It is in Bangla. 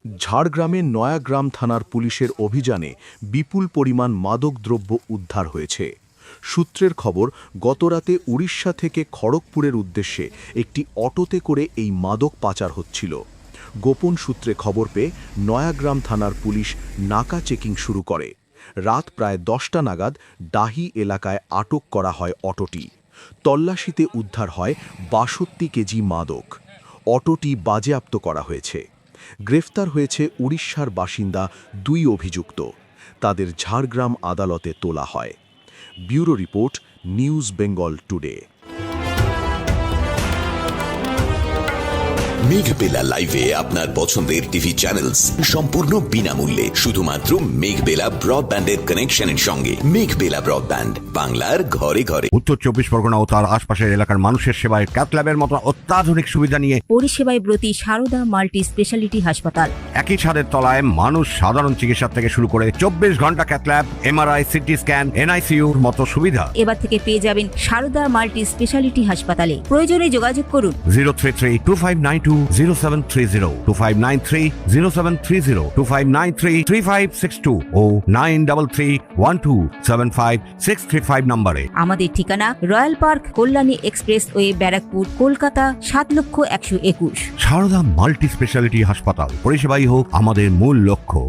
ঝাড়গ্রামের নয়াগ্রাম থানার পুলিশের অভিযানে বিপুল পরিমাণ মাদকদ্রব্য উদ্ধার হয়েছে। সূত্রের খবর, গতরাতে উড়িষ্যা থেকে খড়গপুরের উদ্দেশ্যে একটি অটোতে করে এই মাদক পাচার হচ্ছিল। গোপন সূত্রে খবর পেয়ে নয়াগ্রাম থানার পুলিশ নাকা চেকিং শুরু করে। রাত প্রায় 10টা নাগাদ ডাহি এলাকায় আটক করা হয় অটোটি। তল্লাশিতে উদ্ধার হয় 62 কেজি মাদক। অটোটি বাজেয়াপ্ত করা হয়েছে। গ্রেফতার হয়েছে উড়িষ্যার বাসিন্দা 2 অভিযুক্ত। তাদের ঝাড়গ্রাম আদালতে তোলা হয়। Bureau report, news Bengal today. Meghbela লাইভে আপনার পছন্দের টিভি চ্যানেলস সম্পূর্ণ বিনামূল্যে, শুধুমাত্র মেঘবেলা ব্রডব্যান্ডের কানেকশনের সঙ্গে। মেঘবেলা ব্রডব্যান্ড, বাংলার ঘরে ঘরে। উত্তর 24 পরগনা ও তার আশপাশের এলাকার মানুষের সেবায় ক্যাথ ল্যাবের মতো অত্যাধুনিক সুবিধা নিয়ে পরিষেবায় ব্রতী সারদা মাল্টি স্পেশালিটি হাসপাতাল। একই ছাদের তলায় মানুষ সাধারণ চিকিৎসা থেকে শুরু করে 24 ঘন্টা cath lab, MRI, CT scan, এনআইসিইউর মতো সুবিধা এবার থেকে পেয়ে যাবেন সারদা মাল্টি স্পেশালিটি হাসপাতালে। প্রয়োজনে যোগাযোগ করুন 033-2592-0730, 2593-0730, 2593-3562 ও 9331275635 নম্বরে। আমাদের ঠিকানা royal park, Kalyani expressway, Barrackpore, Kolkata 7,121,000। Sarada multi speciality হাসপাতাল, পরিষেবাই হোক আমাদের মূল লক্ষ্য।